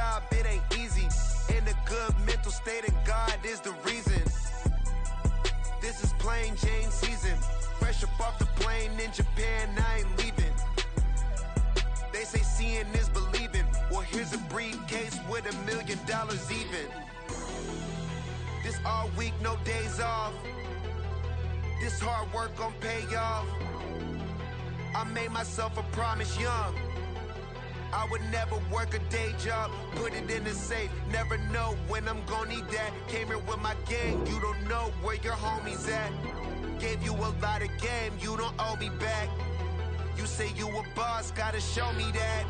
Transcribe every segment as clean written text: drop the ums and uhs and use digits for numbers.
job, it ain't easy. In a good mental state, and God is the reason. This is plain Jane season. Fresh up off the plane in Japan, I ain't leaving. They say seeing is believing. Well, here's a briefcase with $1 million even. This all week, no days off. This hard work gon' pay off. I made myself a promise young. I would never work a day job, put it in the safe. Never know when I'm gon' need that. Came here with my gang, you don't know where your homies at. Gave you a lot of game, you don't owe me back. You say you a boss, gotta show me that.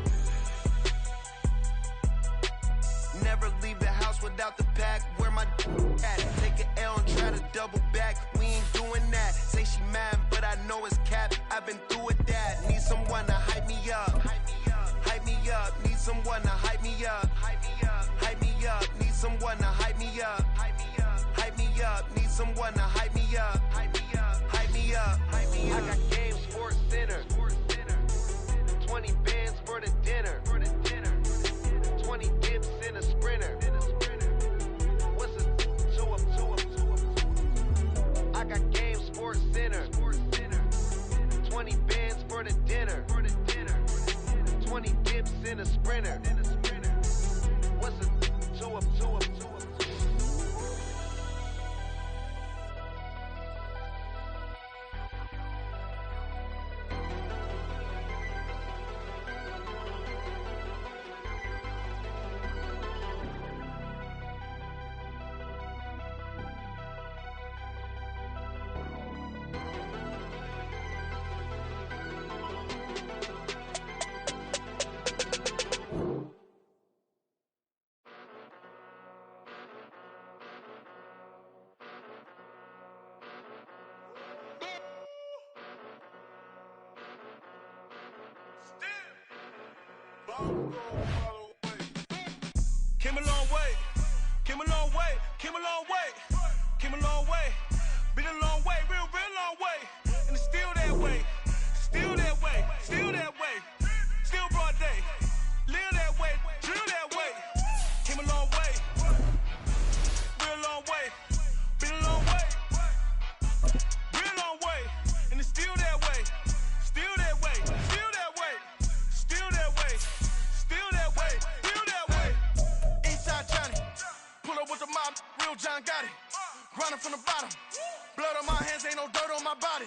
Never leave the house without the pack. Where my at? Take an L and try to double back. We ain't doing that. Say she mad, but I know it's cap. I've been through with that. Need someone to hype me up. Hype me up. Need someone to hype me up. Hype me up. Need someone to hype me up. Hype me up. Need someone to hype me up. Hype me up. I got Game Sports Center. 20 bands for the dinner. 20 dips in a sprinter. What's a two up? I got Game Sports Center. 20 bands for the dinner. 20 dips in a sprinter. What's a two up? Came a long way, came a long way, came a long way, came a long way, been a long way, real long way, and it's still that way, still that way, still that way, still broad day, live that way, drill that way, came a long way, real long way, been a long way, real long way, and it's still that way, still that way, still that way, still that way, still that way, still that way. Eastside Johnny, pull up with the mob, real John Gotti, grinding from the bottom, blood on my hands, ain't no dirt on my body,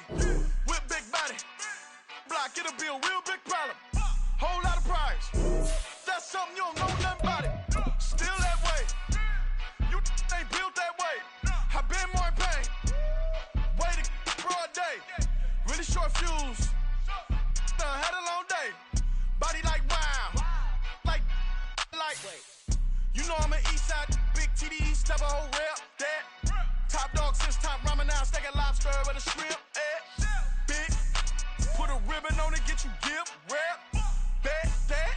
whip big body, block, it'll be a real big problem, whole lot of prize, that's something you don't know nothing about it, still that way, you ain't built that way, I been more in pain, way to broad day, really short fuse, had a long day, body like wow, like, you know I'm an Eastside, big TD, step a whole rep, that, top dog since top ramen now, steak and lobster with a shrimp, big, put a ribbon on it, get you gift, rep, bet, that,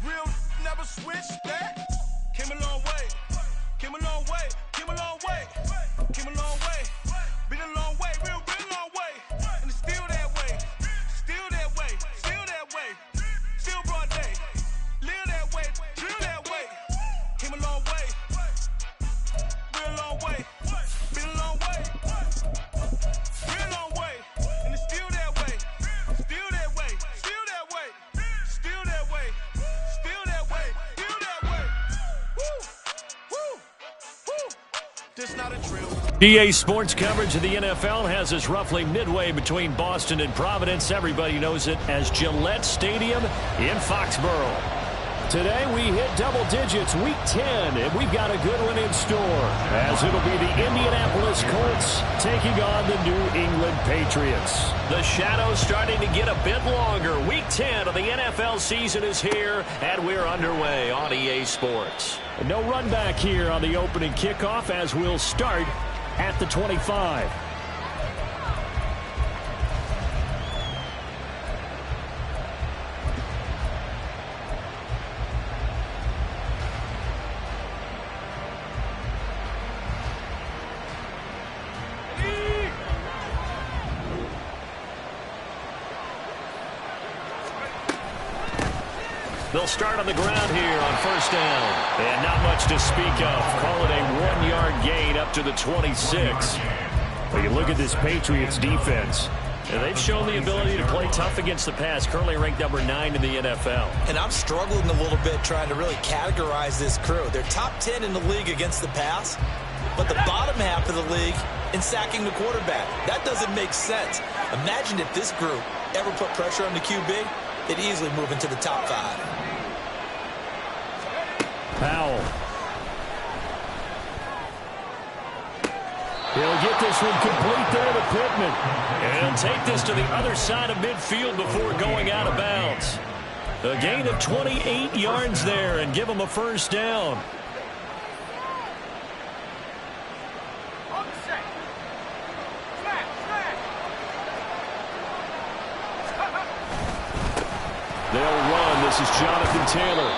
real, never switch, that, came a long way, came a long way, came a long way, came a long way, been a long way, real long way, and it's still that way, still that way, still that way, still broad day, live that way, drill that way, came a long way, real long way, been a long way, real long way, and it's still that way, still that way, still that way, still that way, still that way, still that way, woo, this not a drill. EA Sports coverage of the NFL has us roughly midway between Boston and Providence. Everybody knows it as Gillette Stadium in Foxborough. Today we hit double digits, week 10, and we've got a good one in store, as it'll be the Indianapolis Colts taking on the New England Patriots. The shadows starting to get a bit longer. Week 10 of the NFL season is here, and we're underway on EA Sports. No run back here on the opening kickoff, as we'll start at the 25. They'll start on the ground here on first down. And not much to speak of. Call it a 1-yard gain up to the 26. Well, you look at this Patriots defense, and they've shown the ability to play tough against the pass, currently ranked number 9 in the NFL. And I'm struggling a little bit trying to really categorize this crew. They're top 10 in the league against the pass, but the bottom half of the league in sacking the quarterback. That doesn't make sense. Imagine if this group ever put pressure on the QB, they'd easily move into the top 5. Powell. He'll get this one complete there to Pittman. And take this to the other side of midfield before going out of bounds. A gain of 28 yards there and give him a first down. They'll run. This is Jonathan Taylor.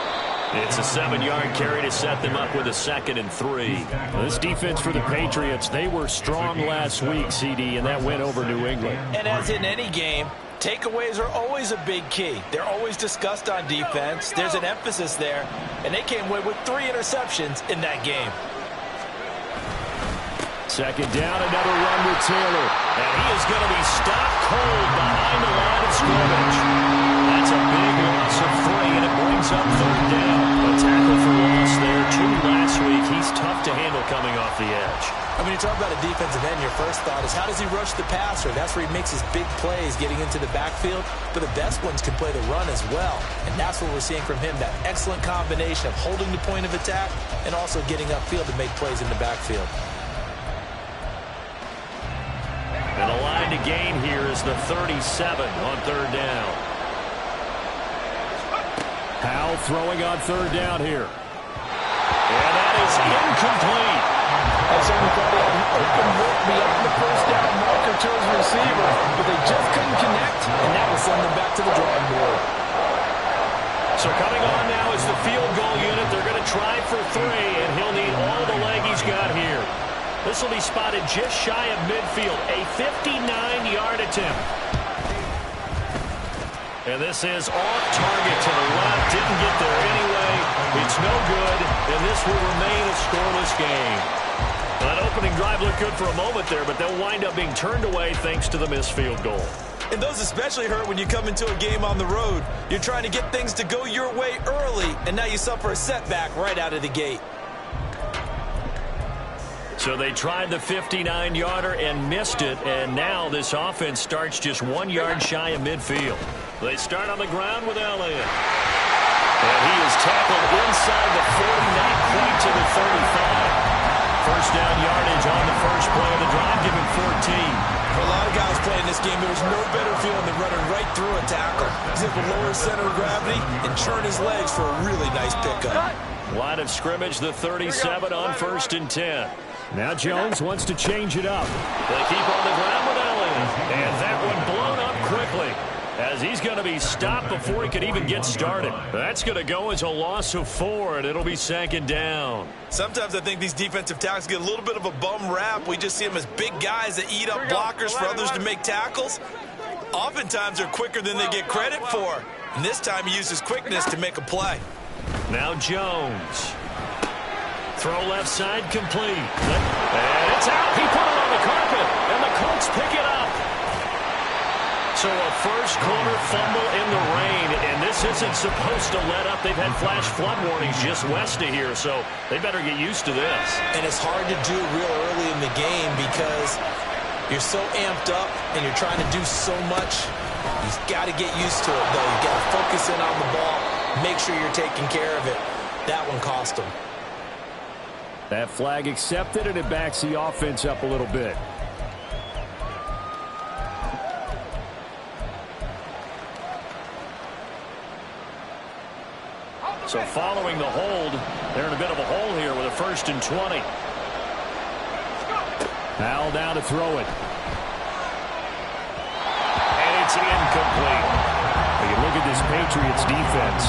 It's a 7-yard carry to set them up with a 2nd and 3. This defense for the Patriots, they were strong last week, CD, and that went over New England. And as in any game, takeaways are always a big key. They're always discussed on defense. There's an emphasis there, and they came away with 3 interceptions in that game. 2nd down, another run with Taylor. And he is going to be stopped cold behind the line of scrimmage. That's a big loss of 3, and it brings up 3rd down. A tackle for loss there, 2 last week. He's tough to handle coming off the edge. I mean, you talk about a defensive end, your first thought is how does he rush the passer? That's where he makes his big plays getting into the backfield. But the best ones can play the run as well. And that's what we're seeing from him, that excellent combination of holding the point of attack and also getting upfield to make plays in the backfield. And the line to gain here is the 37 on 3rd down. Powell throwing on 3rd down here. And that is incomplete. I certainly thought he had an open look beyond the first down marker to his receiver, but they just couldn't connect, and that will send them back to the drawing board. So coming on now is the field goal unit. They're going to try for 3, and he'll need all the leg he's got here. This will be spotted just shy of midfield. A 59-yard attempt. And this is off target to the left. Didn't get there anyway. It's no good, and this will remain a scoreless game. That opening drive looked good for a moment there, but they'll wind up being turned away thanks to the missed field goal. And those especially hurt when you come into a game on the road. You're trying to get things to go your way early, and now you suffer a setback right out of the gate. So they tried the 59-yarder and missed it, and now this offense starts just 1 yard shy of midfield. They start on the ground with Elliott. And he is tackled inside the 40, not quite to the 35. First down yardage on the first play of the drive, give him 14. For a lot of guys playing this game, there was no better feeling than running right through a tackle. He's able to lower his center of gravity and churn his legs for a really nice pickup. Line of scrimmage, the 37 on 1st and 10. Now Jones wants to change it up. They keep on the ground with Elliott. And that one blown up quickly as he's going to be stopped before he could even get started. That's going to go as a loss of 4, and it'll be 2nd down. Sometimes I think these defensive tackles get a little bit of a bum rap. We just see them as big guys that eat up blockers for others to make tackles. Oftentimes they're quicker than they get credit for. And this time he uses quickness to make a play. Now Jones. Throw left side complete. And it's out. He put it on the carpet, and the Colts pick it up. So a first quarter fumble in the rain, and this isn't supposed to let up. They've had flash flood warnings just west of here, so they better get used to this. And it's hard to do real early in the game because you're so amped up and you're trying to do so much. You've got to get used to it, though. You've got to focus in on the ball, make sure you're taking care of it. That one cost them. That flag accepted, and it backs the offense up a little bit. So following the hold, they're in a bit of a hole here with a 1st and 20. Powell down to throw it. And it's incomplete. When you look at this Patriots defense,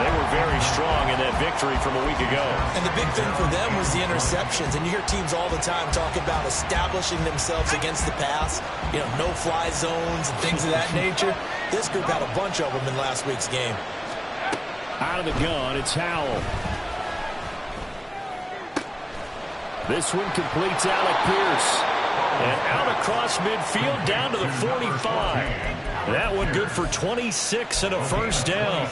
they were very strong in that victory from a week ago. And the big thing for them was the interceptions. And you hear teams all the time talk about establishing themselves against the pass. You know, no-fly zones and things of that nature. This group had a bunch of them in last week's game. Out of the gun, it's Howell. This one completes Alec Pierce. And out across midfield down to the 45. That one good for 26 and a first down.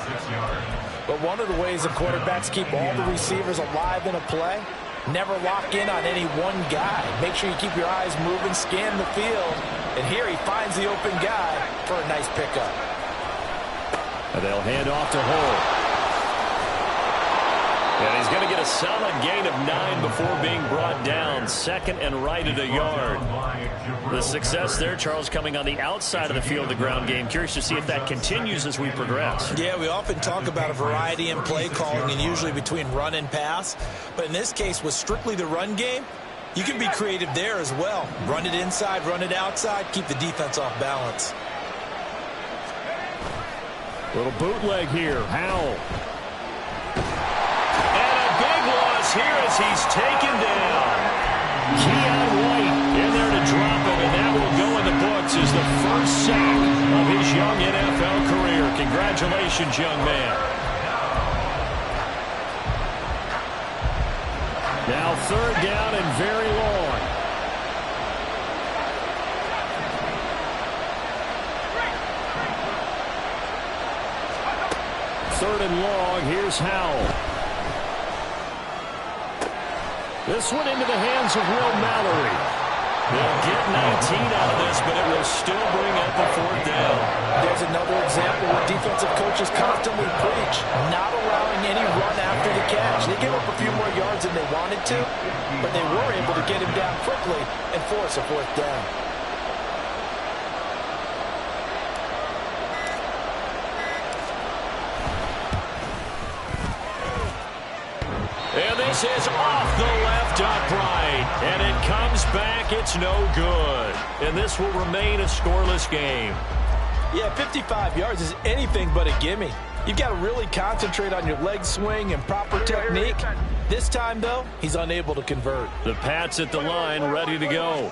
But one of the ways the quarterbacks keep all the receivers alive in a play, never lock in on any one guy. Make sure you keep your eyes moving, scan the field. And here he finds the open guy for a nice pickup. And they'll hand off to Hull. And he's going to get a solid gain of 9 before being brought down. Second and right at a yard. The success there, Charles, coming on the outside of the field, the ground game. Curious to see if that continues as we progress. Yeah, we often talk about a variety in play calling and usually between run and pass. But in this case, with strictly the run game, you can be creative there as well. Run it inside, run it outside, keep the defense off balance. Little bootleg here. Howell. Here as he's taken down. Keon White in there to drop him, and that will go in the books as the first sack of his young NFL career. Congratulations, young man. Now third down and very long. Third and long, here's Howell. This one into the hands of Will Mallory. They'll get 19 out of this, but it will still bring up a fourth down. There's another example where defensive coaches constantly preach, not allowing any run after the catch. They gave up a few more yards than they wanted to, but they were able to get him down quickly and force a fourth down. And this is off the left upright. And it comes back. It's no good. And this will remain a scoreless game. Yeah, 55 yards is anything but a gimme. You've got to really concentrate on your leg swing and proper technique. This time, though, he's unable to convert. The Pats at the line, ready to go.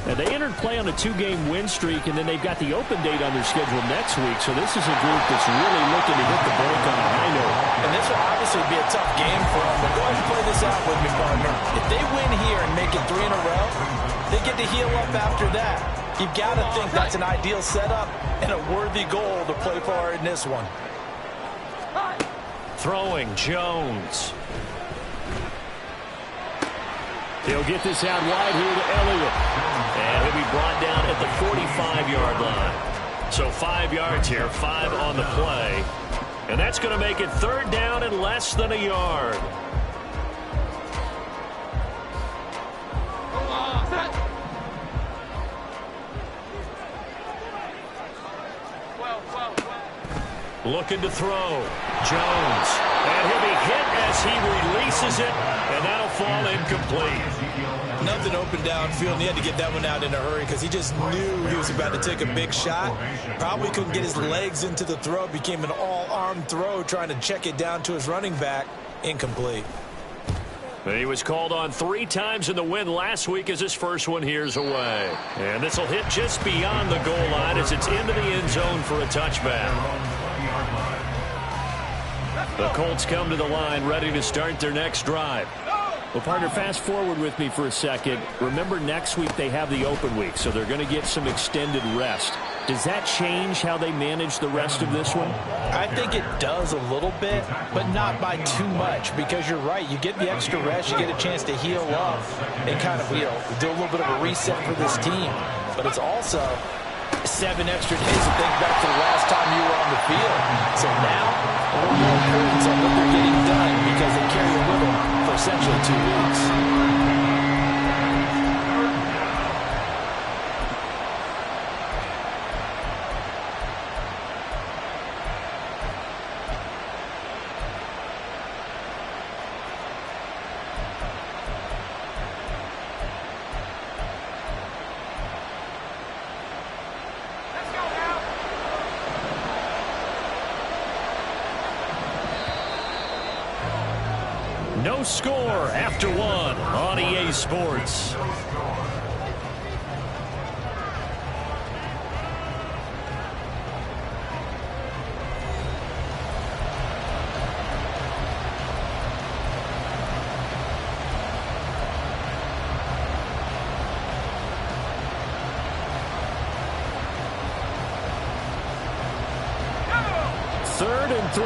And they entered play on a 2-game win streak, and then they've got the open date on their schedule next week. So this is a group that's really looking to hit the break on a high note. And this will obviously be a tough game for them, but go ahead and play this out with me, partner. If they win here and make it 3 in a row, they get to heal up after that. You've got to think that's an ideal setup and a worthy goal to play for in this one. Throwing, Jones. He'll get this out wide here to Elliott. And he'll be brought down at the 45-yard line. So 5 yards here, 5 on the play. And that's going to make it third down and less than a yard. Looking to throw. Jones. And he'll be hit as he releases it, and that'll fall incomplete. Nothing open downfield, and he had to get that one out in a hurry because he just knew he was about to take a big shot. Probably couldn't get his legs into the throw. Became an all-arm throw trying to check it down to his running back. Incomplete. He was called on 3 times in the win last week as his first one here's away. And this will hit just beyond the goal line as it's into the end zone for a touchback. The Colts come to the line ready to start their next drive. Well, partner, fast forward with me for a second. Remember, next week they have the open week, so they're going to get some extended rest. Does that change how they manage the rest of this one? I think it does a little bit, but not by too much, because you're right. You get the extra rest, you get a chance to heal up and kind of, do a little bit of a reset for this team. But it's also 7 extra days to think back to the last time you were on the field. So now, a little more importance on what they're getting done because they carry it with them for essentially 2 weeks. No score after 1 on EA Sports. 3rd and 3.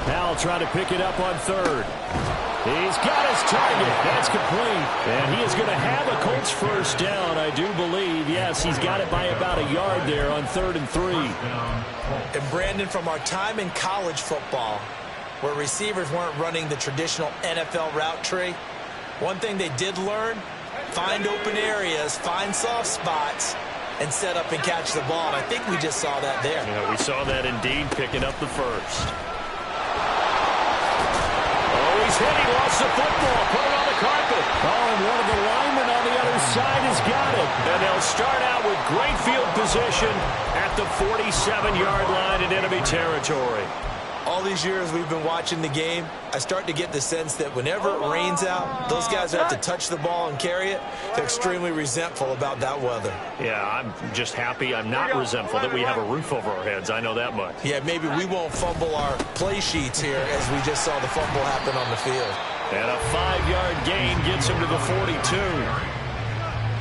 Powell trying to pick it up on 3rd. He's got his target. That's complete. And he is going to have a Colts first down, I do believe. Yes, he's got it by about a yard there on 3rd and 3. And Brandon, from our time in college football, where receivers weren't running the traditional NFL route tree, one thing they did learn, find open areas, find soft spots, and set up and catch the ball. And I think we just saw that there. Yeah, we saw that indeed, picking up the first. He's hit. He lost the football. Put it on the carpet. Oh, and one of the linemen on the other side has got it. And they'll start out with great field position at the 47-yard line in enemy territory. All these years we've been watching the game, I start to get the sense that whenever it rains out, those guys have to touch the ball and carry it. They're extremely resentful about that weather. Yeah, I'm just happy I'm not resentful that we have a roof over our heads. I know that much. Yeah, maybe we won't fumble our play sheets here as we just saw the fumble happen on the field. And a 5-yard gain gets him to the 42.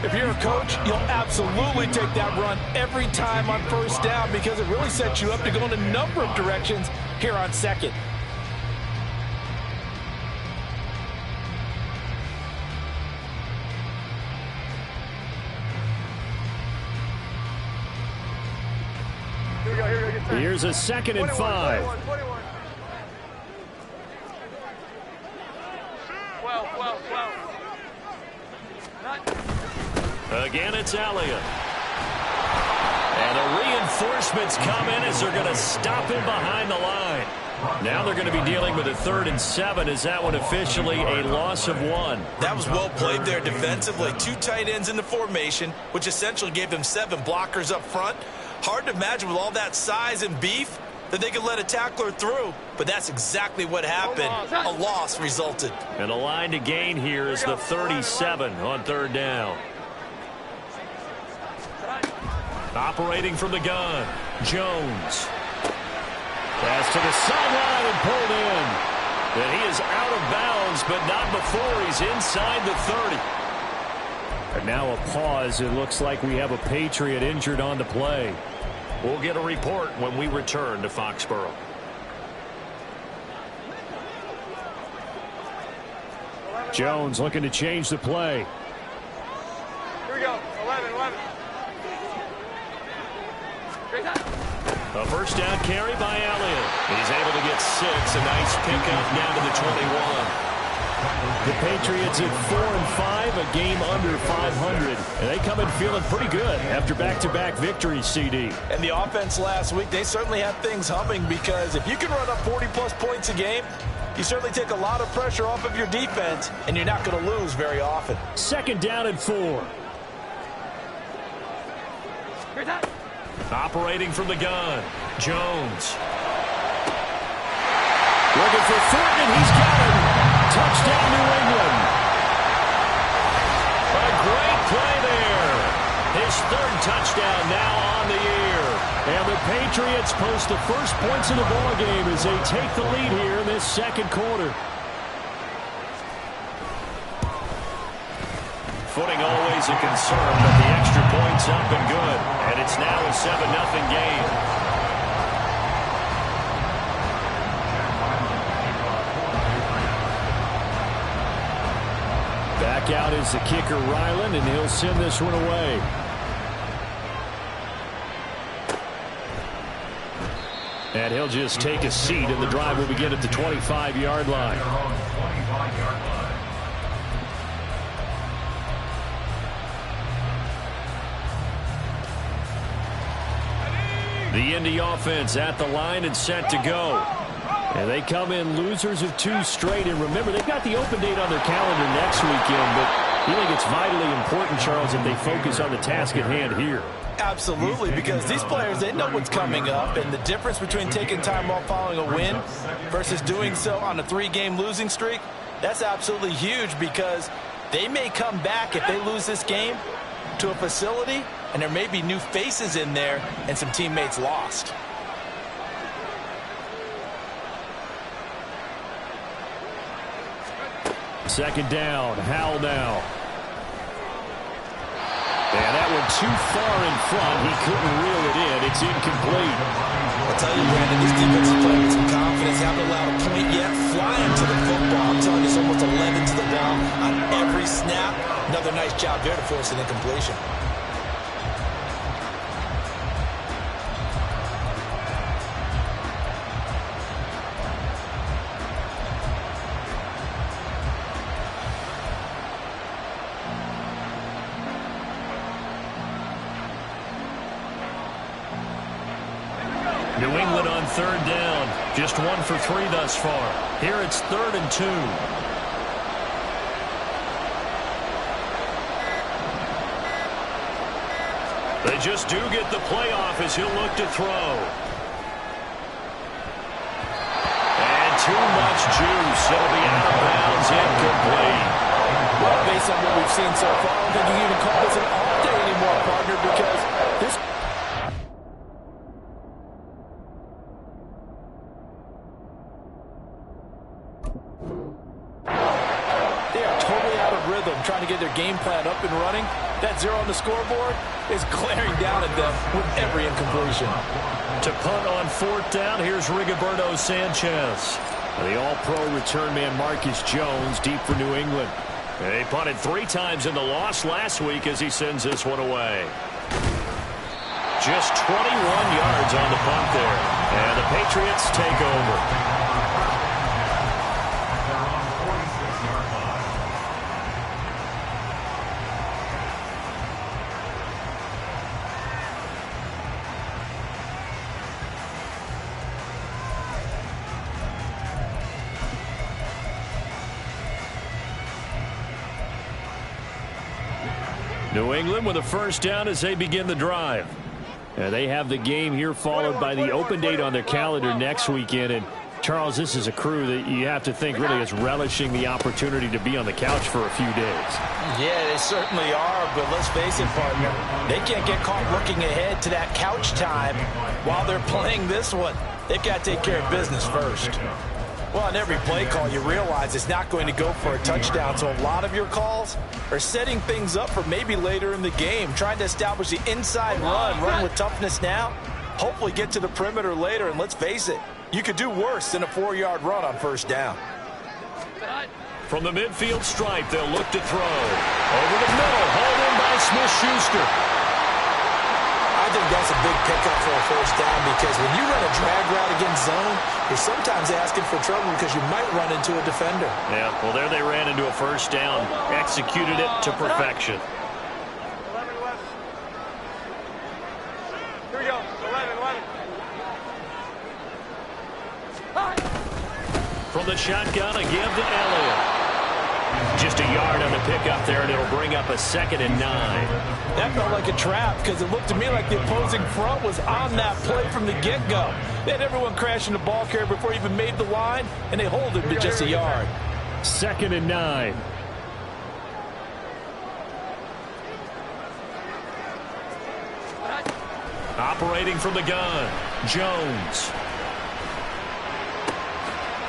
If you're a coach, you'll absolutely take that run every time on first down because it really sets you up to go in a number of directions here on 2nd. Here's a 2nd and 5. 12. Again, it's Elliott. And the reinforcements come in as they're going to stop him behind the line. Now they're going to be dealing with a 3rd and 7. Is that one officially a loss of 1? That was well played there defensively. 2 tight ends in the formation, which essentially gave them 7 blockers up front. Hard to imagine with all that size and beef that they could let a tackler through, but that's exactly what happened. A loss resulted. And the line to gain here is the 37 on 3rd down. Operating from the gun, Jones. Pass to the sideline and pulled in. And he is out of bounds, but not before he's inside the 30. And now a pause. It looks like we have a Patriot injured on the play. We'll get a report when we return to Foxborough. Jones looking to change the play. Here we go. 11. A first down carry by Elliott. He's able to get 6. A nice pickup down to the 21. The Patriots at 4-5, a game under 500. And they come in feeling pretty good after back-to-back victories, CD. And the offense last week, they certainly have things humming because if you can run up 40-plus points a game, you certainly take a lot of pressure off of your defense, and you're not going to lose very often. 2nd down and 4. Operating from the gun, Jones. Looking for Thornton, he's got him. Touchdown, New England. A great play there. His 3rd touchdown now on the year. And the Patriots post the first points of the ball game as they take the lead here in this 2nd quarter. Footing always a concern, but the extra point's up and good. And it's now a 7-0 game. Back out is the kicker, Ryland, and he'll send this one away. And he'll just take a seat, and the drive will begin at the 25-yard line. The Indy offense at the line and set to go. And they come in losers of 2 straight. And remember, they've got the open date on their calendar next weekend. But you think it's vitally important, Charles, that they focus on the task at hand here? Absolutely, because these players, they know what's coming up. And the difference between taking time off following a win versus doing so on a 3-game losing streak, that's absolutely huge because they may come back if they lose this game to a facility, and there may be new faces in there and some teammates lost. Second down, Howell now. thrown too far in front. He couldn't reel it in. It's incomplete. I'll tell you, Brandon, this defense is playing with some confidence. Haven't allowed a point yet. Flying to the football. I'm telling you, it's almost 11 to the ball on every snap. Another nice job there to force an incompletion. New England on third down. Just 1 for 3 thus far. Here it's 3rd and 2. They just do get the play off as he'll look to throw. And too much juice. It'll be out of bounds, incomplete. Well, based on what we've seen so far, I don't think you can even call this an off day anymore, partner, because this... trying to get their game plan up and running. That 0 on the scoreboard is glaring down at them with every incompletion. To punt on 4th down, here's Rigoberto Sanchez. The all-pro return man Marcus Jones deep for New England. They punted 3 times in the loss last week as he sends this one away. Just 21 yards on the punt there. And the Patriots take over. New England with a first down as they begin the drive. They have the game here followed by the open date on their calendar next weekend. And Charles, this is a crew that you have to think really is relishing the opportunity to be on the couch for a few days. Yeah, they certainly are, but let's face it, partner. They can't get caught looking ahead to that couch time while they're playing this one. They've got to take care of business first. Well, on every play call, you realize it's not going to go for a touchdown, so a lot of your calls are setting things up for maybe later in the game, trying to establish the inside run with toughness now, hopefully get to the perimeter later, and let's face it, you could do worse than a 4-yard run on first down. From the midfield stripe, they'll look to throw. Over the middle, hauled in by Smith-Schuster. I think that's a big pickup for a first down because when you run a drag route against zone, you're sometimes asking for trouble because you might run into a defender. Yeah, well, there they ran into a first down, executed it to perfection. 11. Here we go. 11. From the shotgun, a give to Elliott. Just a yard on the pickup there, and it'll bring up a 2nd and 9. That felt like a trap because it looked to me like the opposing front was on that play from the get-go. They had everyone crashing the ball carrier before he even made the line, and they hold him to just a yard. 2nd and 9. Operating from the gun, Jones.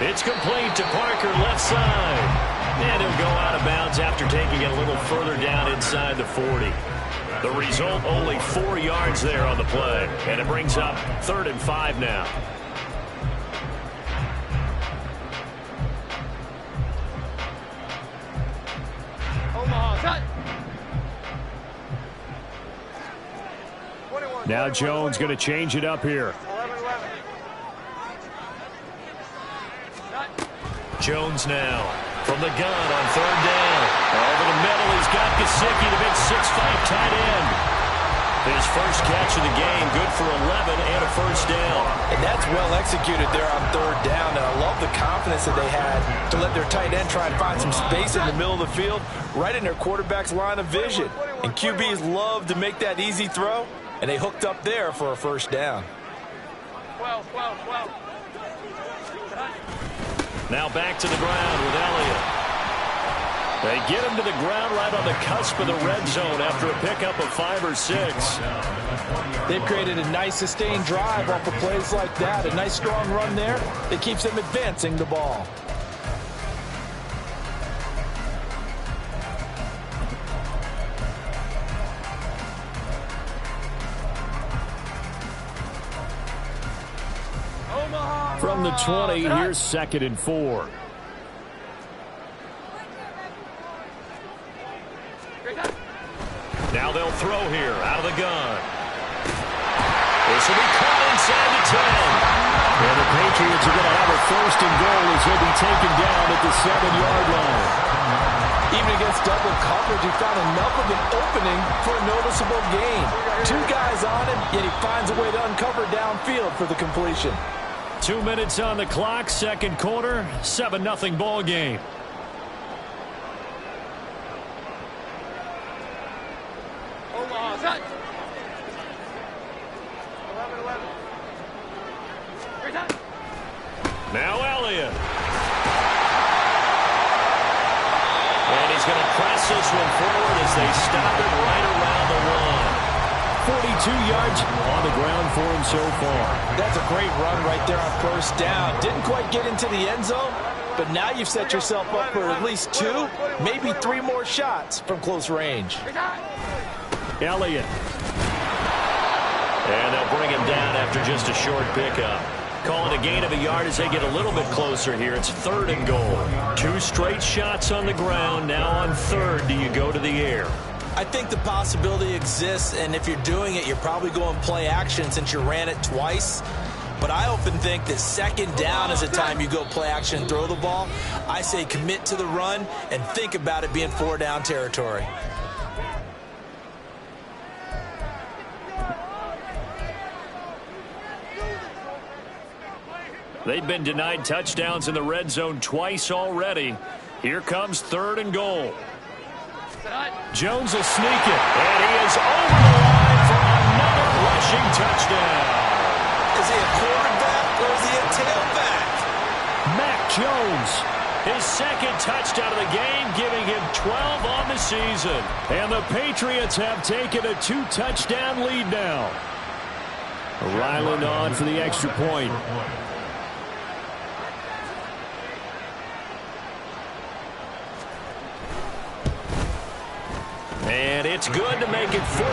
It's complete to Parker, left side. And he'll go out of bounds after taking it a little further down inside the 40. The result, only 4 yards there on the play. And it brings up 3rd and 5 now. Omaha, cut. Now Jones going to change it up here. 11. Jones now. From the gun on 3rd down. Over the middle, he's got Gesicki, the big 6'5" tight end. His first catch of the game, good for 11 and a first down. And that's well executed there on 3rd down. And I love the confidence that they had to let their tight end try and find some space in the middle of the field, right in their quarterback's line of vision. And QBs love to make that easy throw, and they hooked up there for a first down. 12. Now back to the ground with Elliott. They get him to the ground right on the cusp of the red zone after a pickup of 5 or 6. They've created a nice sustained drive off of plays like that. A nice strong run there that keeps them advancing the ball. From the 20, here's 2nd and 4. Now they'll throw here out of the gun. This will be caught inside the 10. And the Patriots are going to have a 1st and goal as he'll be taken down at the 7-yard line. Even against double coverage, he found enough of an opening for a noticeable gain. 2 guys on him, yet he finds a way to uncover downfield for the completion. 2 minutes on the clock, 2nd quarter, 7-0 ball game. Now Elliott. And he's going to press this one forward as they stop it right around the 1. 42 yards on the ground for him so far. That's a great run right there on 1st down. Didn't quite get into the end zone, but now you've set yourself up for at least 2, maybe 3 more shots from close range. Elliott. And they'll bring him down after just a short pickup. Calling a gain of a yard as they get a little bit closer here. It's 3rd and goal. 2 straight shots on the ground. Now on 3rd, do you go to the air? I think the possibility exists, and if you're doing it, you're probably going play action since you ran it twice. But I often think that 2nd down is the time you go play action and throw the ball. I say commit to the run and think about it being 4-down territory. They've been denied touchdowns in the red zone twice already. Here comes 3rd and goal. Jones will sneak it, and he is over the line for another rushing touchdown. Is he a quarterback or is he a tailback? Mac Jones, his 2nd touchdown of the game, giving him 12 on the season. And the Patriots have taken a 2-touchdown lead now. Ryland on for the extra point. And it's good to make it 14-0.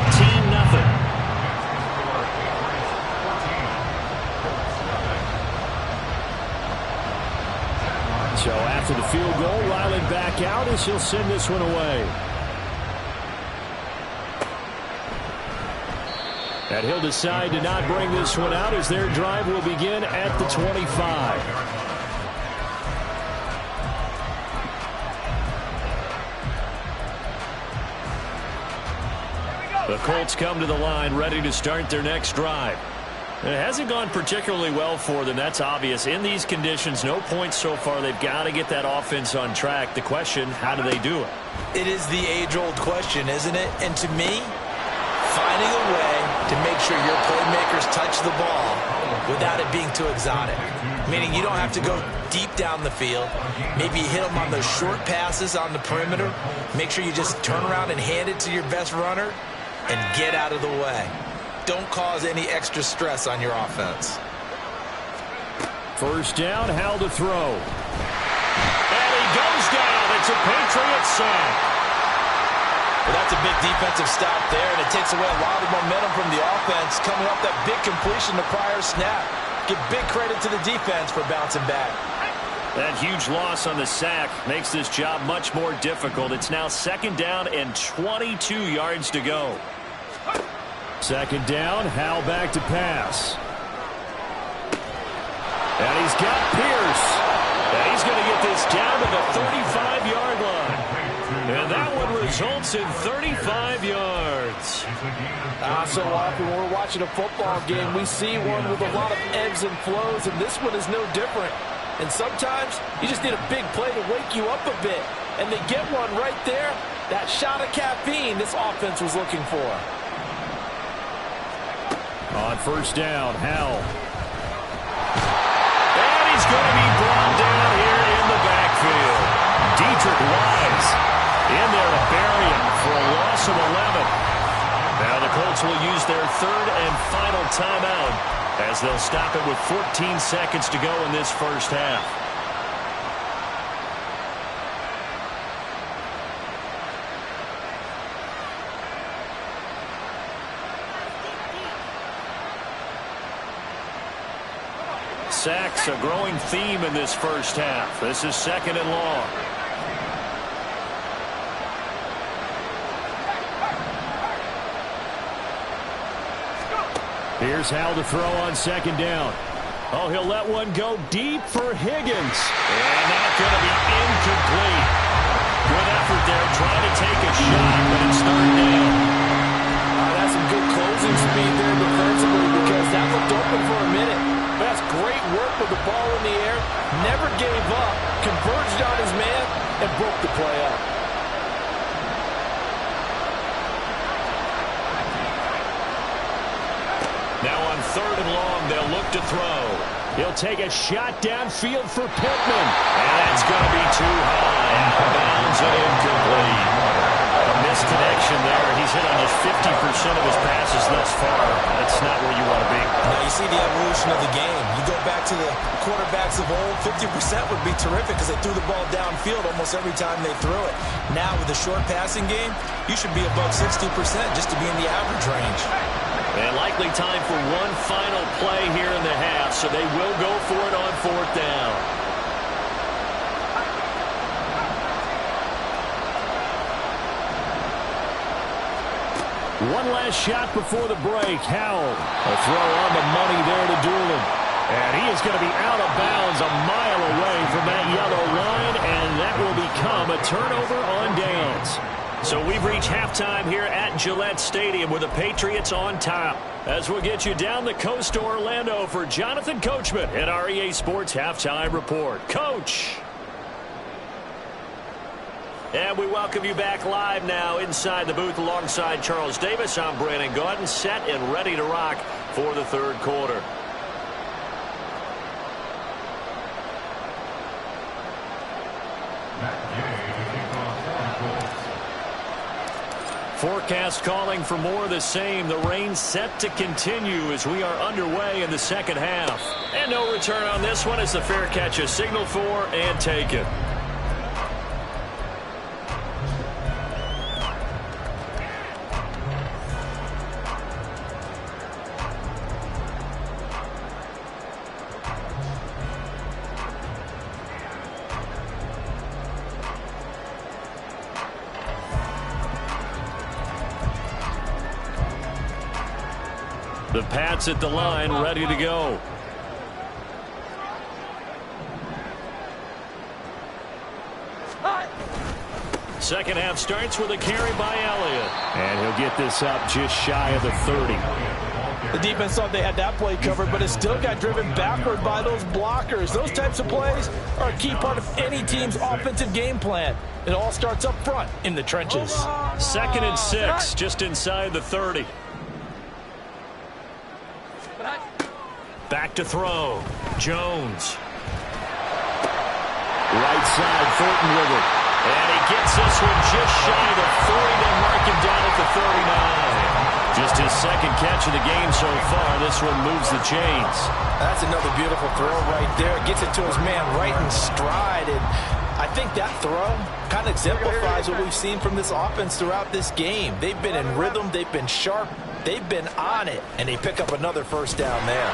So after the field goal, Ryland back out as he'll send this one away. And he'll decide to not bring this one out as their drive will begin at the 25. The Colts come to the line ready to start their next drive. It hasn't gone particularly well for them. That's obvious. In these conditions, no points so far. They've got to get that offense on track. The question, how do they do it? It is the age-old question, isn't it? And to me, finding a way to make sure your playmakers touch the ball without it being too exotic. Meaning you don't have to go deep down the field. Maybe you hit them on those short passes on the perimeter. Make sure you just turn around and hand it to your best runner and get out of the way. Don't cause any extra stress on your offense. 1st down, Hal to throw. And he goes down. It's a Patriots sack. Well, that's a big defensive stop there, and it takes away a lot of momentum from the offense coming off that big completion the prior snap. Give big credit to the defense for bouncing back. That huge loss on the sack makes this job much more difficult. It's now 2nd down and 22 yards to go. 2nd down, Hal back to pass. And he's got Pierce. And he's going to get this down to the 35-yard line. And that one results in 35 yards. So often when we're watching a football game, we see one with a lot of ebbs and flows, and this one is no different. And sometimes you just need a big play to wake you up a bit. And they get one right there. That shot of caffeine this offense was looking for. On 1st down, Hal. And he's going to be brought down here in the backfield. Dietrich Wise in there to bury him for a loss of 11. Now the Colts will use their 3rd and final timeout as they'll stop it with 14 seconds to go in this 1st half. Sacks, a growing theme in this first half. This is 2nd and long. Here's Hal to throw on 2nd down. Oh, he'll let one go deep for Higgins. And that's going to be incomplete. Good effort there, trying to take a shot, but it's 3rd down. That's some good closing speed there defensively because that looked open for a minute. But that's great work with the ball in the air. Never gave up, converged on his man, and broke the play up. Now on 3rd and long, they'll look to throw. He'll take a shot downfield for Pittman. And that's going to be too high. Out of bounds and incomplete. A missed connection there. He's hit almost 50% of his passes thus far. That's not where you want to be. Now you see the evolution of the game. You go back to the quarterbacks of old, 50% would be terrific because they threw the ball downfield almost every time they threw it. Now with the short passing game, you should be above 60% just to be in the average range. And likely time for one final play here in the half, so they will go for it on 4th down. One last shot before the break. Howell, a throw on the money there to Doolin. And he is going to be out of bounds a mile away from that yellow line, and that will become a turnover on downs. So we've reached halftime here at Gillette Stadium with the Patriots on top. As we'll get you down the coast to Orlando for Jonathan Coachman at our EA Sports Halftime Report. Coach! And we welcome you back live now inside the booth alongside Charles Davis. I'm Brandon Gaudin, set and ready to rock for the 3rd quarter. Forecast calling for more of the same. The rain set to continue as we are underway in the 2nd half. And no return on this one as the fair catch is signaled for and taken. The Pats at the line, ready to go. Second half starts with a carry by Elliott. And he'll get this up just shy of the 30. The defense thought they had that play covered, but it still got driven backward by those blockers. Those types of plays are a key part of any team's offensive game plan. It all starts up front in the trenches. 2nd and 6, just inside the 30. Back to throw. Jones. Right side, Thornton with it. And he gets this one just shy of the 40. They'll mark him down at the 39. Just his 2nd catch of the game so far. This one moves the chains. That's another beautiful throw right there. Gets it to his man right in stride. And I think that throw kind of exemplifies what we've seen from this offense throughout this game. They've been in rhythm. They've been sharp. They've been on it. And they pick up another 1st down there.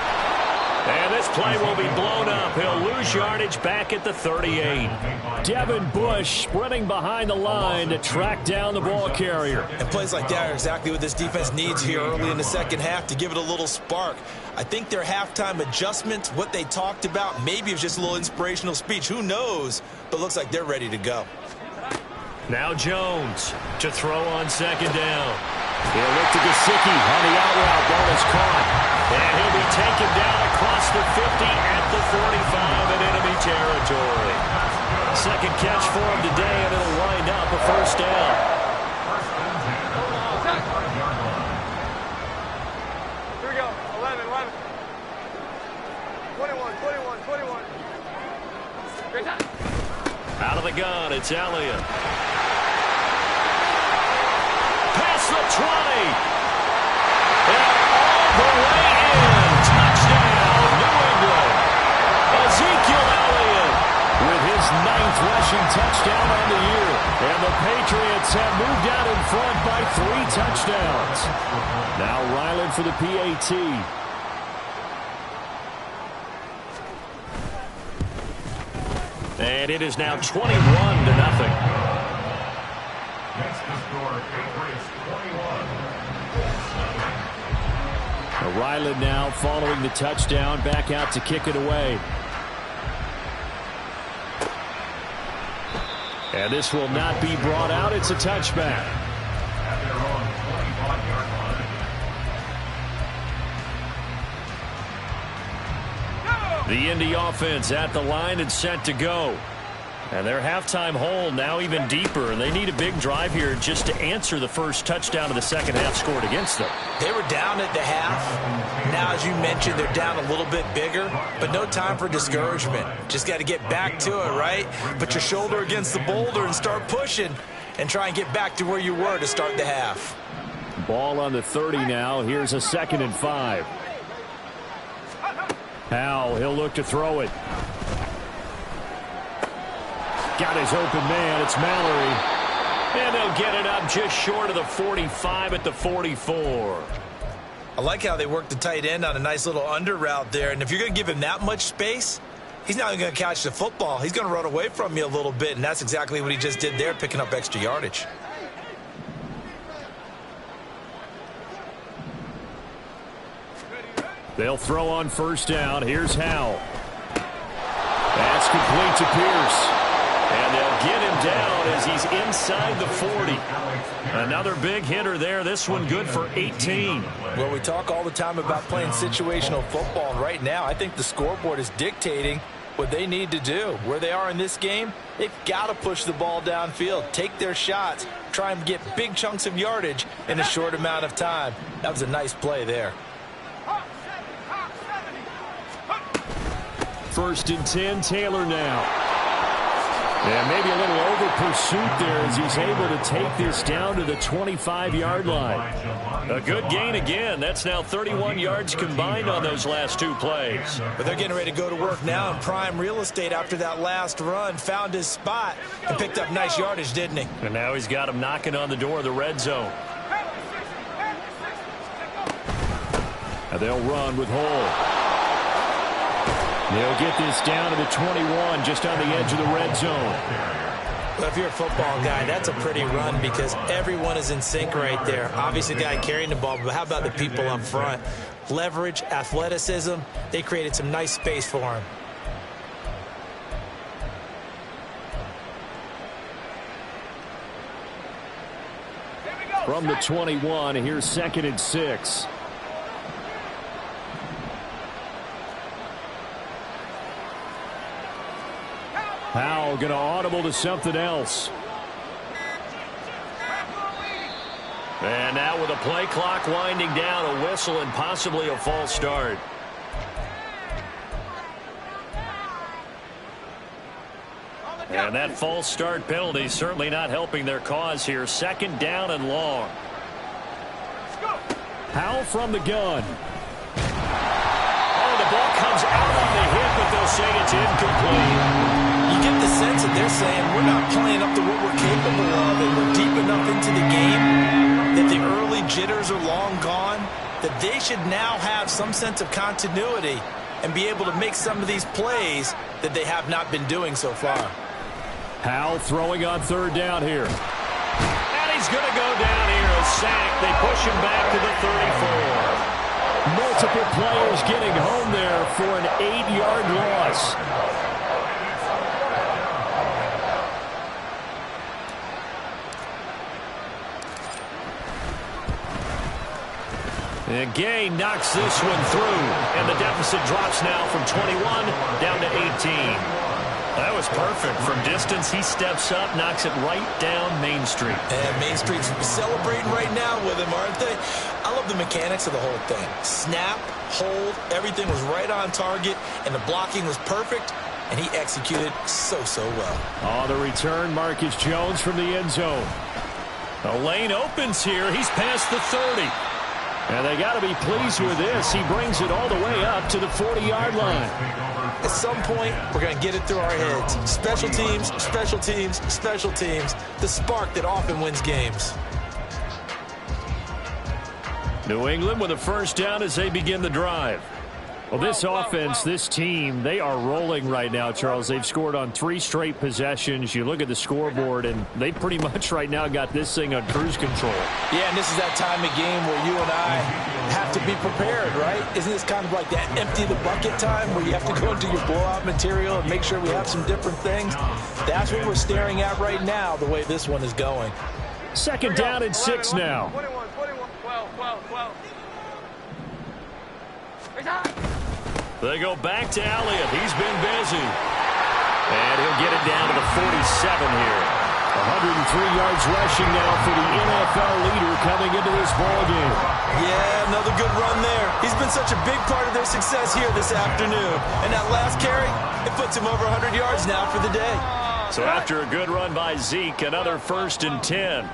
And this play will be blown up. He'll lose yardage back at the 38. Devin Bush sprinting behind the line to track down the ball carrier. And plays like that are exactly what this defense needs here early in the 2nd half to give it a little spark. I think their halftime adjustment, what they talked about, maybe it was just a little inspirational speech. Who knows? But looks like they're ready to go. Now Jones to throw on 2nd down. He'll look to Gesicki on the out route. Ball is caught. And he'll be taken down across the 50 at the 45 in enemy territory. 2nd catch for him today, and it'll wind up a 1st down. Here we go. 11. 21. Great time. Out of the gun, it's Elliott. Past the 20. And all the way in. Touchdown, New England. Ezekiel Elliott with his 9th rushing touchdown on the year. And the Patriots have moved out in front by 3 touchdowns. Now Ryland for the PAT. And it is now 21-0. Ryland now following the touchdown, back out to kick it away. And this will not be brought out. It's a touchback. The Indy offense at the line and set to go. And their halftime hole now even deeper, and they need a big drive here just to answer the first touchdown of the second half scored against them. They were down at the half. Now, as you mentioned, they're down a little bit bigger, but no time for discouragement. Just got to get back to it, right? Put your shoulder against the boulder and start pushing and try and get back to where you were to start the half. Ball on the 30 now. Here's a 2nd and 5. Howell, he'll look to throw it. Got his open man. It's Mallory. And they'll get it up just short of the 45 at the 44. I like how they work the tight end on a nice little under route there. And if you're going to give him that much space, he's not going to catch the football. He's going to run away from you a little bit, and that's exactly what he just did there, picking up extra yardage. They'll throw on first down. Here's Howell. That's complete to Pierce. And they'll get him down as he's inside the 40. Another big hitter there. This one good for 18. Well, we talk all the time about playing situational football. And right now, I think the scoreboard is dictating what they need to do. Where they are in this game, they've got to push the ball downfield, take their shots, try and get big chunks of yardage in a short amount of time. That was a nice play there. 1st and 10, Taylor now. And maybe a little over pursuit there as he's able to take this down to the 25-yard line. A good gain again. That's now 31 yards combined on those last 2 plays. But they're getting ready to go to work now in prime real estate after that last run. Found his spot and picked up nice yardage, didn't he? And now he's got him knocking on the door of the red zone. And they'll run with Hole. They'll get this down to the 21, just on the edge of the red zone. Well, if you're a football guy, that's a pretty run because everyone is in sync right there. Obviously, the guy carrying the ball, but how about the people up front? Leverage, athleticism, they created some nice space for him. From the 21, here's 2nd and 6. Howell going to audible to something else. And now with a play clock winding down, a whistle and possibly a false start. And that false start penalty certainly not helping their cause here. 2nd down and long. Howell from the gun. Oh, the ball comes out on the hit, but they'll say it's incomplete. You get the sense that they're saying we're not playing up to what we're capable of, and we're deep enough into the game that the early jitters are long gone, that they should now have some sense of continuity and be able to make some of these plays that they have not been doing so far. Howell throwing on 3rd down here. And he's going to go down here, a sack. They push him back to the 34. Multiple players getting home there for an 8-yard loss. And Gay knocks this one through, and the deficit drops now from 21 down to 18. That was perfect. From distance, he steps up, knocks it right down Main Street. And Main Street's celebrating right now with him, aren't they? I love the mechanics of the whole thing. Snap, hold, everything was right on target, and the blocking was perfect, and he executed so well. On the return, Marcus Jones from the end zone. The lane opens here. He's past the 30. And they got to be pleased with this. He brings it all the way up to the 40-yard line. At some point, we're going to get it through our heads. Special teams, special teams, special teams. The spark that often wins games. New England with a 1st down as they begin the drive. Well, this offense, this team, they are rolling right now, Charles. They've scored on 3 straight possessions. You look at the scoreboard, and they pretty much right now got this thing on cruise control. Yeah, and this is that time of game where you and I have to be prepared, right? Isn't this kind of like that empty the bucket time where you have to go into your blowout material and make sure we have some different things? That's what we're staring at right now, the way this one is going. Second down and 6 now. 21, 12. They go back to Elliott. He's been busy. And he'll get it down to the 47 here. 103 yards rushing now for the NFL leader coming into this ballgame. Yeah, another good run there. He's been such a big part of their success here this afternoon. And that last carry, it puts him over 100 yards now for the day. So after a good run by Zeke, another 1st and 10.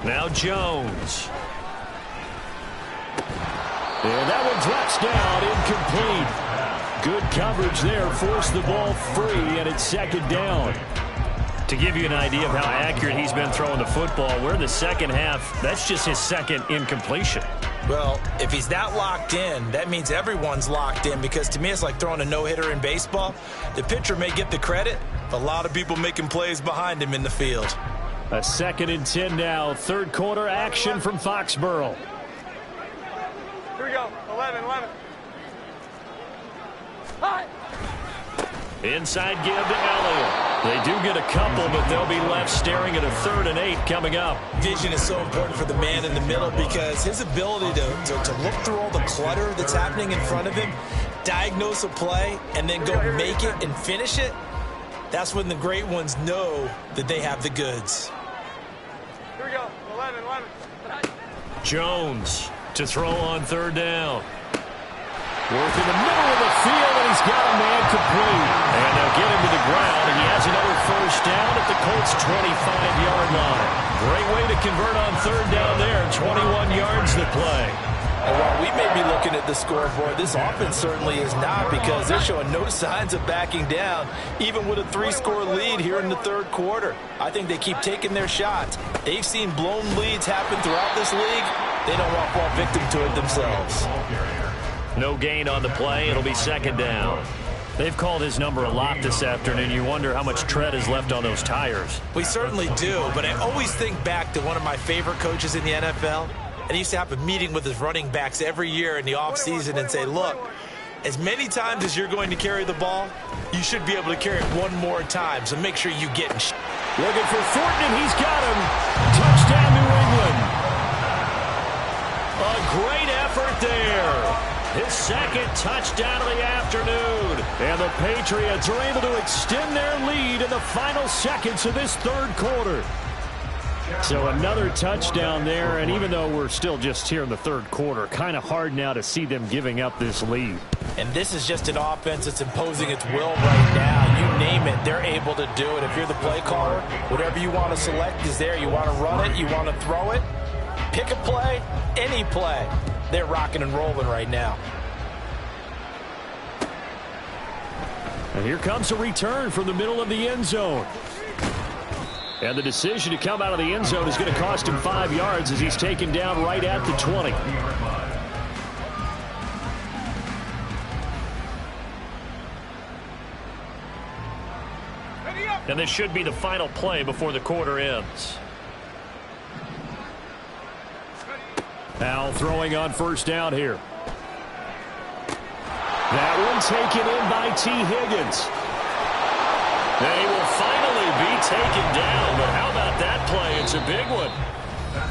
Now Jones. And that one drops down, incomplete. Good coverage there, forced the ball free, and it's 2nd down. To give you an idea of how accurate he's been throwing the football, we're in the second half. That's just his 2nd incompletion. Well, if he's that locked in, that means everyone's locked in, because to me it's like throwing a no-hitter in baseball. The pitcher may get the credit, but a lot of people making plays behind him in the field. A 2nd and 10 now, 3rd quarter action from Foxborough. Here we go. 11. Hi. Inside give to Elliott. They do get a couple, but they'll be left staring at a 3rd and 8 coming up. Vision is so important for the man in the middle, because his ability to look through all the clutter that's happening in front of him, diagnose a play, and then go make it and finish it, that's when the great ones know that they have the goods. Here we go. 11. Jones to throw on 3rd down. Work in the middle of the field, and he's got a man complete. And they'll get him to the ground, and he has another 1st down at the Colts' 25-yard line. Great way to convert on 3rd down there. 21 yards to play. And while we may be looking at the scoreboard, this offense certainly is not, because they're showing no signs of backing down, even with a 3-score lead here in the 3rd quarter. I think they keep taking their shots. They've seen blown leads happen throughout this league. They don't want to fall victim to it themselves. No gain on the play. It'll be 2nd down. They've called his number a lot this afternoon. You wonder how much tread is left on those tires. We certainly do, but I always think back to one of my favorite coaches in the NFL. And he used to have a meeting with his running backs every year in the offseason and say, look, as many times as you're going to carry the ball, you should be able to carry it one more time, so make sure you get in. Looking for Thornton, and he's got him. Touchdown, New England. A great effort there. His 2nd touchdown of the afternoon. And the Patriots are able to extend their lead in the final seconds of this 3rd quarter. So another touchdown there, and even though we're still just here in the 3rd quarter, kind of hard now to see them giving up this lead. And this is just an offense that's imposing its will right now. You name it, they're able to do it. If you're the play caller, whatever you want to select is there. You want to run it, you want to throw it, pick a play, any play. They're rocking and rolling right now. And here comes a return from the middle of the end zone. And the decision to come out of the end zone is going to cost him 5 yards as he's taken down right at the 20. And this should be the final play before the quarter ends. Now throwing on 1st down here. That one taken in by T. Higgins. They will finally be taken down, but how about that play? It's a big one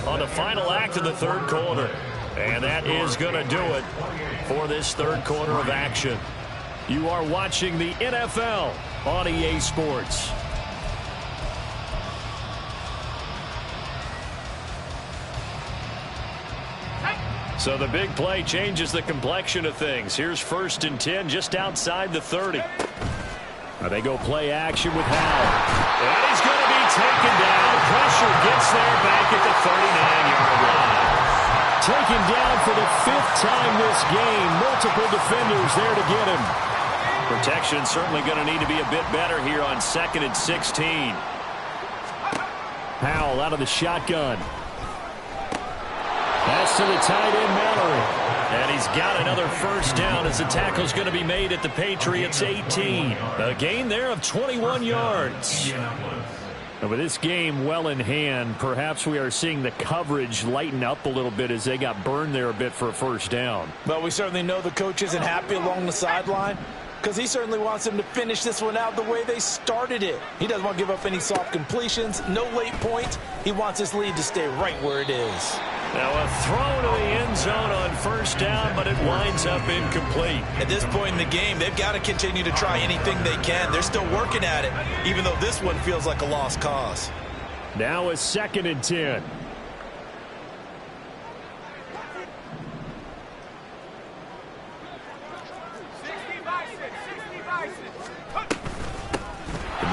on the final act of the 3rd quarter. And that is going to do it for this 3rd quarter of action. You are watching the NFL on EA Sports. So the big play changes the complexion of things. Here's 1st and 10 just outside the 30. They go play action with Howell. And he's going to be taken down. Pressure gets there back at the 39-yard line. Taken down for the 5th time this game. Multiple defenders there to get him. Protection certainly going to need to be a bit better here on 2nd and 16. Howell out of the shotgun. And Pass to the tight end, Mallory. And he's got another first down as the tackle's going to be made at the Patriots 18. A gain there of 21 yards. And with this game well in hand, perhaps we are seeing the coverage lighten up a little bit as they got burned there a bit for a first down. Well, we certainly know the coach isn't happy along the sideline because he certainly wants them to finish this one out the way they started it. He doesn't want to give up any soft completions, no late points. He wants his lead to stay right where it is. Now a throw to the end zone on first down, but it winds up incomplete. At this point in the game, they've got to continue to try anything they can. They're still working at it, even though this one feels like a lost cause. Now a 2nd and 10.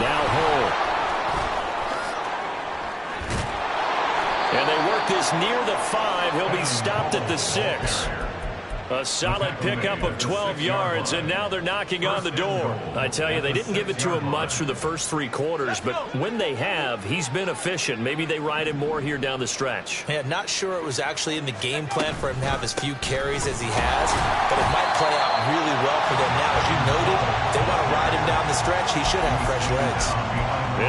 Now Hole. And they work this near the 5. He'll be stopped at the 6. A solid pickup of 12 yards, and now they're knocking on the door. I tell you, they didn't give it to him much for the first 3 quarters, but when they have, he's been efficient. Maybe they ride him more here down the stretch. Yeah, not sure it was actually in the game plan for him to have as few carries as he has, but it might play out really well for them now. As you noted, they want to ride him down the stretch. He should have fresh legs.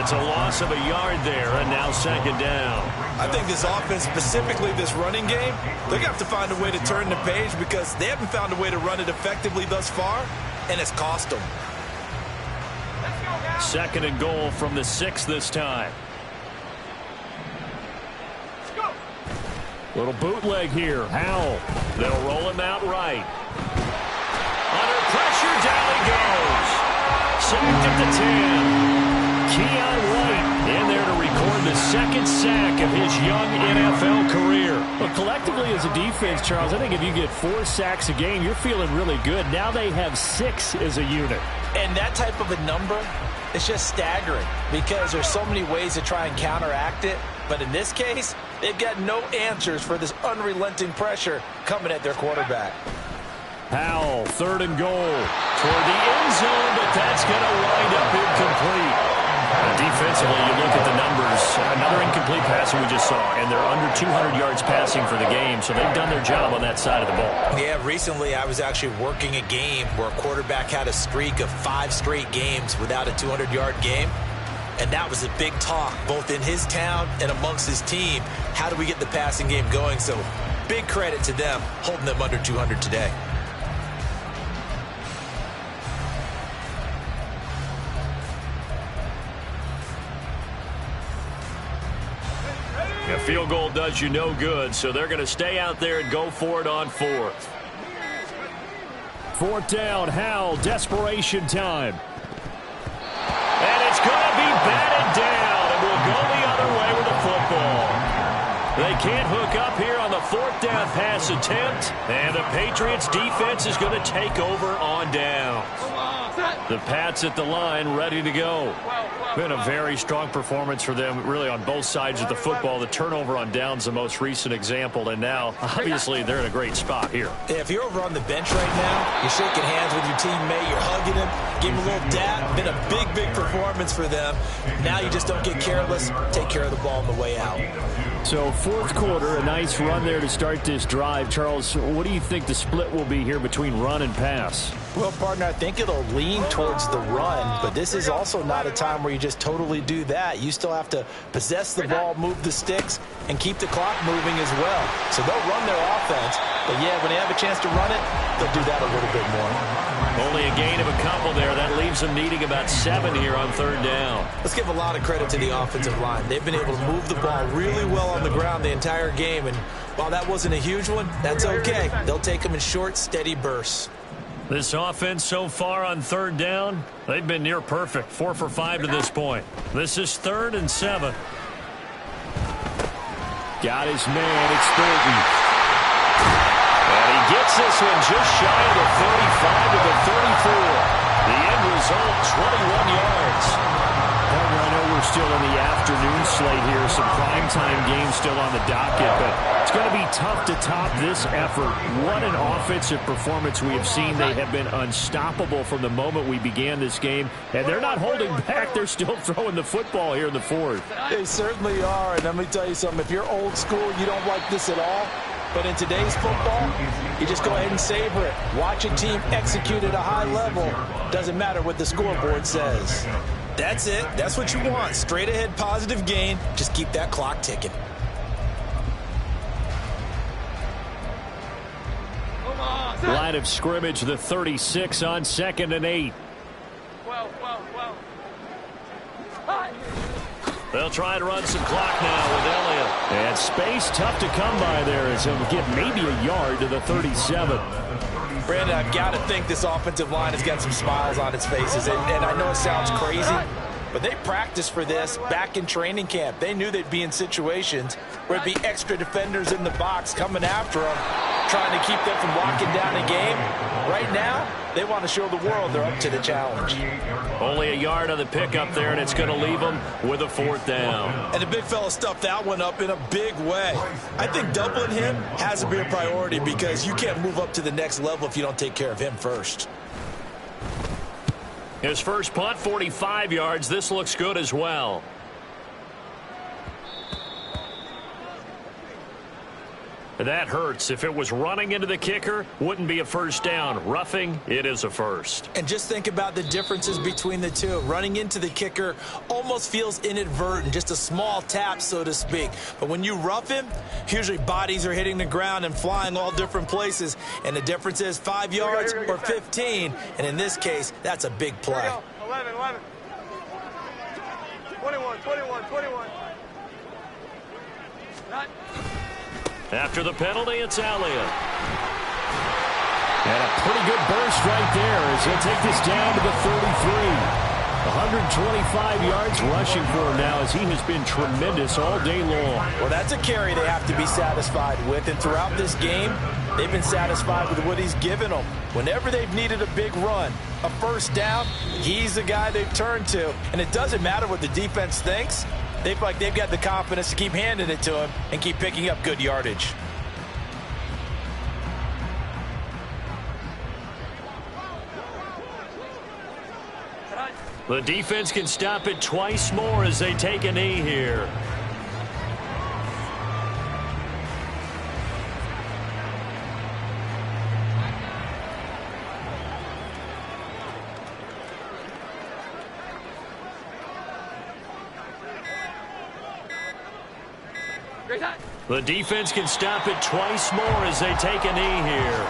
It's a loss of a yard there, and now 2nd down. I think this offense, specifically this running game, they're going to have to find a way to turn the page because they haven't found a way to run it effectively thus far, and it's cost them. 2nd and goal from the 6 this time. Little bootleg here. Howell. They'll roll him out right. Under pressure, down he goes. Sacked at the 10. Keon White in there to record the 2nd sack of his young NFL career. Well, collectively as a defense, Charles, I think if you get 4 sacks a game, you're feeling really good. Now they have 6 as a unit. And that type of a number, it's just staggering because there's so many ways to try and counteract it. But in this case, they've got no answers for this unrelenting pressure coming at their quarterback. Howell, 3rd and goal toward the end zone, but that's going to wind up incomplete. Defensively, you look at the numbers, another incomplete pass we just saw, and they're under 200 yards passing for the game, so they've done their job on that side of the ball. Yeah, recently I was actually working a game where a quarterback had a streak of 5 straight games without a 200-yard game, and that was a big talk, both in his town and amongst his team. How do we get the passing game going? So big credit to them, holding them under 200 today. A field goal does you no good, so they're going to stay out there and go for it on 4th. 4th down, Howell, desperation time. And it's going to be batted down, and we'll go the other way with the football. They can't hook up here on the 4th down pass attempt, and the Patriots defense is going to take over on down. The Pats at the line, ready to go. Been a very strong performance for them, really, on both sides of the football. The turnover on down's the most recent example, and now, obviously, they're in a great spot here. Yeah, if you're over on the bench right now, you're shaking hands with your teammate, you're hugging him, give him a little dap. Been a big, big performance for them. Now you just don't get careless. Take care of the ball on the way out. So, 4th quarter, a nice run there to start this drive. Charles, what do you think the split will be here between run and pass? Well, partner, I think it'll lean towards the run, but this is also not a time where you just totally do that. You still have to possess the ball, move the sticks, and keep the clock moving as well. So they'll run their offense, but yeah, when they have a chance to run it, they'll do that a little bit more. Only a gain of a couple there. That leaves them needing about 7 here on 3rd down. Let's give a lot of credit to the offensive line. They've been able to move the ball really well on the ground the entire game, and while that wasn't a huge one, that's okay. They'll take them in short, steady bursts. This offense so far on 3rd down, they've been near perfect. 4 for 5 to this point. This is 3rd and 7. Got his man. It's Thornton. And he gets this one just shy of the 35 to the 34. The end result, 21 yards. Partner, I know we're still in the afternoon slate here. Some primetime games still on the docket, but it's going to be tough to top this effort. What an offensive performance we have seen. They have been unstoppable from the moment we began this game, and they're not holding back. They're still throwing the football here in the 4th. They certainly are, and let me tell you something. If you're old school, you don't like this at all, But in today's football, you just go ahead and savor it. Watch a team execute at a high level. Doesn't matter what the scoreboard says. That's it. That's what you want. Straight ahead positive gain. Just keep that clock ticking. Line of scrimmage, the 36 on 2nd and 8. They'll try to run some clock now with Elliott. And space tough to come by there as he'll get maybe a yard to the 37. Brandon, I've got to think this offensive line has got some smiles on its faces. And I know it sounds crazy, but they practiced for this back in training camp. They knew they'd be in situations where it'd be extra defenders in the box coming after them, trying to keep them from locking down a game. Right now, they want to show the world they're up to the challenge. Only a yard on the pickup there, and it's going to leave them with a 4th down. And the big fella stuffed that one up in a big way. I think doubling him has to be a priority because you can't move up to the next level if you don't take care of him first. His first punt, 45 yards. This looks good as well. That hurts. If it was running into the kicker, wouldn't be a first down. Roughing, it is a first. And just think about the differences between the two. Running into the kicker almost feels inadvertent, just a small tap, so to speak. But when you rough him, usually bodies are hitting the ground and flying all different places. And the difference is 5 yards or 15. And in this case, that's a big play. 11, 21. After the penalty, it's Elliott. And a pretty good burst right there as he'll take this down to the 33. 125 yards rushing for him now as he has been tremendous all day long. Well, that's a carry they have to be satisfied with. And throughout this game, they've been satisfied with what he's given them. Whenever they've needed a big run, a first down, he's the guy they've turned to. And it doesn't matter what the defense thinks. They feel like they've got the confidence to keep handing it to him and keep picking up good yardage. The defense can stop it twice more as they take a knee here. The defense can stop it twice more as they take a knee here.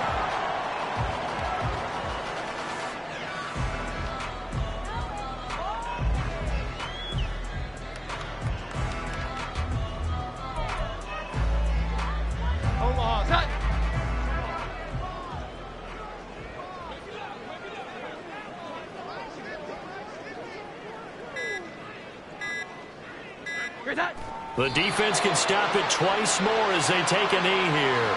The defense can stop it twice more as they take a knee here.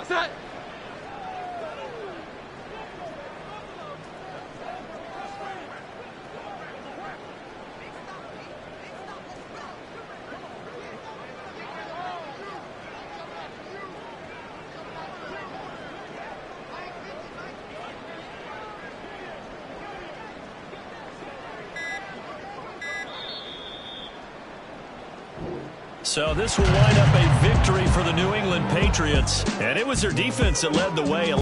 Set. So this will wind up a victory for the New England Patriots, and it was their defense that led the way.